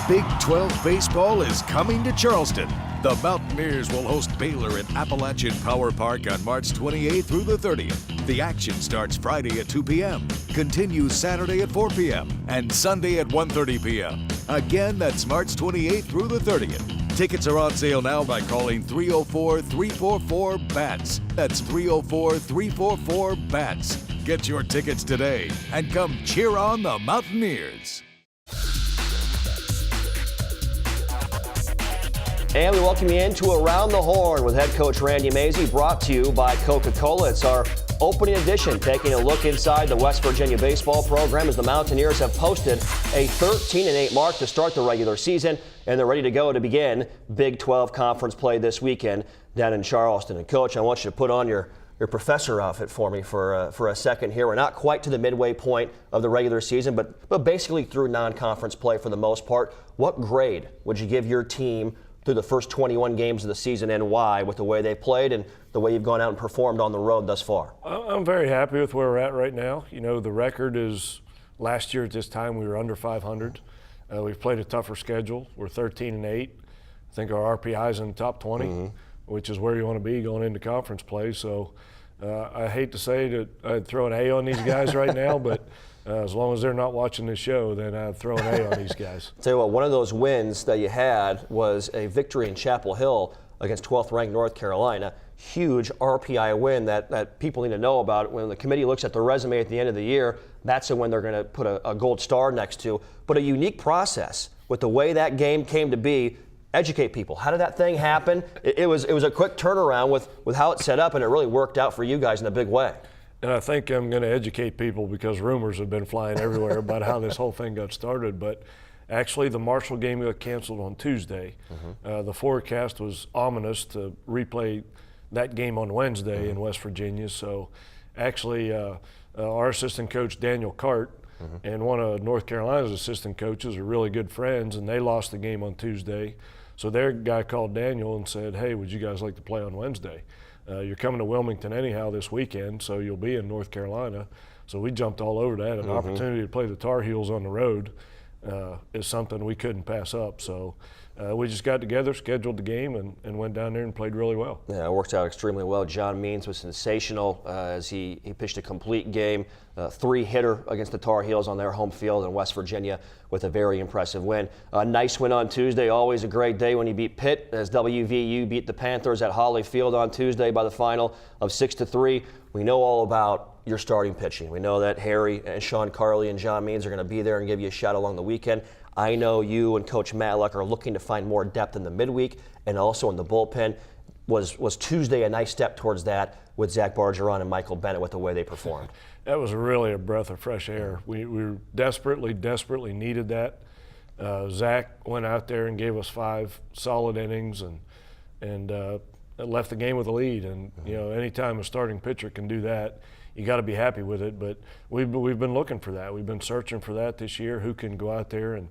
Big 12 baseball is coming to Charleston. The Mountaineers will host Baylor at Appalachian Power Park on March 28th through the 30th. The action starts Friday at 2 p.m., continues Saturday at 4 p.m., and Sunday at 1:30 p.m. Again, that's March 28th through the 30th. Tickets are on sale now by calling 304-344-BATS. That's 304-344-BATS. Get your tickets today and come cheer on the Mountaineers. And we welcome you into Around the Horn with head coach Randy Mazey, brought to you by Coca-Cola. It's our opening edition, taking a look inside the West Virginia baseball program as the Mountaineers have posted a 13-8 mark to start the regular season, and they're ready to go to begin Big 12 conference play this weekend down in Charleston. And Coach, I want you to put on your professor outfit for me for a second here. We're not quite to the midway point of the regular season, but basically through non-conference play for the most part. What grade would you give your team through the first 21 games of the season, and why, with the way they played and the way you've gone out and performed on the road thus far? I'm very happy with where we're at right now. You know, the record is last year at this time we were under 500. We've played a tougher schedule. We're 13-8. I think our RPI is in the top 20, which is where you want to be going into conference play. So I hate to say that I'd throw an A on these guys right now, but as long as they're not watching this show, then I'd throw an A on these guys. I'll tell you what, one of those wins that you had was a victory in Chapel Hill against 12th ranked North Carolina. Huge RPI win that people need to know about. When the committee looks at the resume at the end of the year, that's when they're going to put a gold star next to. But a unique process with the way that game came to be. Educate people. How did that thing happen? It was a quick turnaround with how it's set up, and it really worked out for you guys in a big way. And I think I'm going to educate people because rumors have been flying everywhere about how this whole thing got started. But actually, the Marshall game got canceled on Tuesday. The forecast was ominous to replay that game on Wednesday in West Virginia. So actually, our assistant coach, Daniel Cart, and one of North Carolina's assistant coaches are really good friends, and they lost the game on Tuesday. So their guy called Daniel and said, hey, would you guys like to play on Wednesday? You're coming to Wilmington anyhow this weekend, so you'll be in North Carolina. So we jumped all over that. An opportunity to play the Tar Heels on the road is something we couldn't pass up. So we just got together, scheduled the game, and went down there and played really well. Yeah, it worked out extremely well. John Means was sensational as he pitched a complete game, three-hitter against the Tar Heels on their home field in West Virginia with a very impressive win. A nice win on Tuesday, always a great day when you beat Pitt, as WVU beat the Panthers at Holly Field on Tuesday by the final of 6-3. We know all about your starting pitching. We know that Harry and Sean Carley and John Means are going to be there and give you a shot along the weekend. I know you and Coach Matlock are looking to find more depth in the midweek and also in the bullpen. Was Tuesday a nice step towards that with Zach Bargeron and Michael Bennett with the way they performed? That was really a breath of fresh air. We desperately needed that. Zach went out there and gave us 5 solid innings and left the game with a lead. And you know, anytime a starting pitcher can do that, you got to be happy with it. But we've been looking for that. We've been searching for that this year. Who can go out there and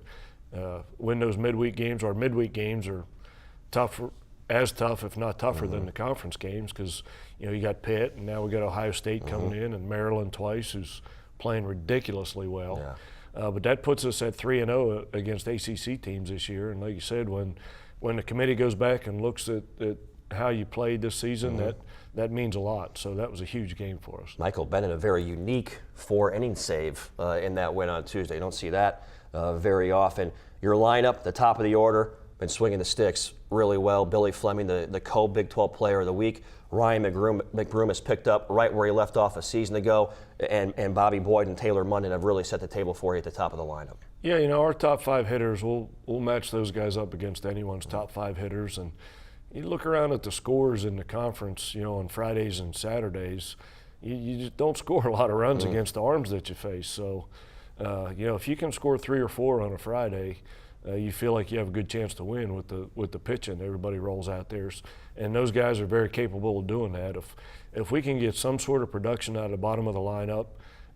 win those midweek games? Our midweek games are tough, as tough, if not tougher, than the conference games, because you know you got Pitt, and now we got Ohio State coming in, and Maryland twice, who's playing ridiculously well. Yeah. But that puts us at 3-0 against ACC teams this year. And like you said, when the committee goes back and looks at how you played this season, that means a lot. So that was a huge game for us. Michael Bennett, a very unique 4-inning save in that win on Tuesday. You don't see that very often. Your lineup, the top of the order, been swinging the sticks really well. Billy Fleming, the co-Big 12 Player of the Week. Ryan McBroom has picked up right where he left off a season ago, and Bobby Boyd and Taylor Munden have really set the table for you at the top of the lineup. Yeah, you know, our top 5 hitters, we'll match those guys up against anyone's top 5 hitters. And you look around at the scores in the conference, you know, on Fridays and Saturdays, you just don't score a lot of runs against the arms that you face. So, you know, if you can score 3 or 4 on a Friday, you feel like you have a good chance to win with the pitching. Everybody rolls out there, and those guys are very capable of doing that. If we can get some sort of production out of the bottom of the lineup,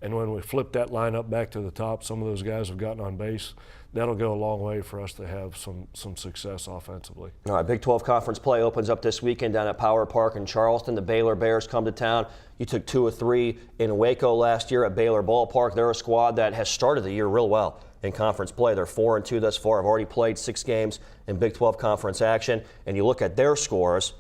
and when we flip that lineup back to the top, some of those guys have gotten on base, that'll go a long way for us to have some success offensively. All right, Big 12 Conference play opens up this weekend down at Power Park in Charleston. The Baylor Bears come to town. You took 2 of 3 in Waco last year at Baylor Ballpark. They're a squad that has started the year real well. in conference play. They're 4-2 thus far. Have already played 6 games in Big 12 conference action. And you look at their scores,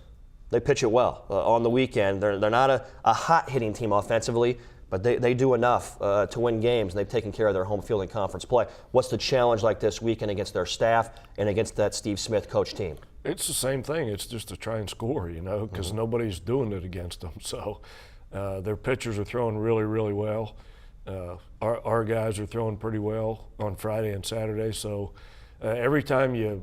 they pitch it well. On the weekend, they're not a hot-hitting team offensively, but they do enough to win games, and they've taken care of their home field in conference play. What's the challenge like this weekend against their staff and against that Steve Smith coach team? It's the same thing. It's just to try and score, because nobody's doing it against them. So their pitchers are throwing really, really well. Our guys are throwing pretty well on Friday and Saturday. So every time you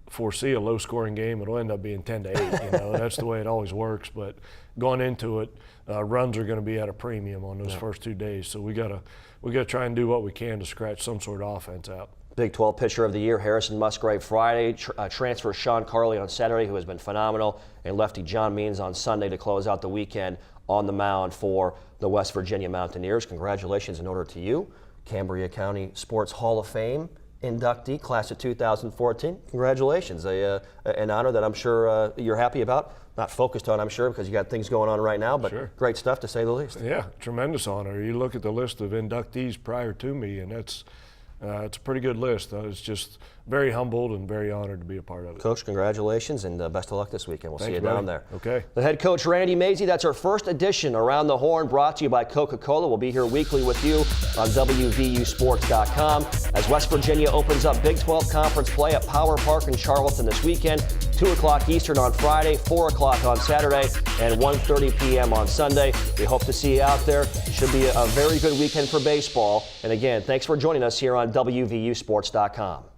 foresee a low-scoring game, it'll end up being 10-8. That's the way it always works. But going into it, runs are going to be at a premium on those first 2 days. So we gotta try and do what we can to scratch some sort of offense out. Big 12 Pitcher of the Year, Harrison Musgrave Friday, transfer Sean Carley on Saturday, who has been phenomenal, and lefty John Means on Sunday to close out the weekend on the mound for the West Virginia Mountaineers. Congratulations in order to you, Cambria County Sports Hall of Fame inductee, class of 2014. Congratulations, an honor that I'm sure you're happy about. Not focused on, I'm sure, because you got things going on right now, but sure. Great stuff to say the least. Yeah, tremendous honor. You look at the list of inductees prior to me, and it's a pretty good list. I was just very humbled and very honored to be a part of it. Coach, congratulations, and best of luck this weekend. We'll see you down there. Okay. The head coach, Randy Mazey. That's our first edition Around the Horn, brought to you by Coca-Cola. We'll be here weekly with you on WVUsports.com as West Virginia opens up Big 12 conference play at Power Park in Charleston this weekend. 2 o'clock Eastern on Friday, 4 o'clock on Saturday, and 1:30 p.m. on Sunday. We hope to see you out there. Should be a very good weekend for baseball. And again, thanks for joining us here on WVUsports.com.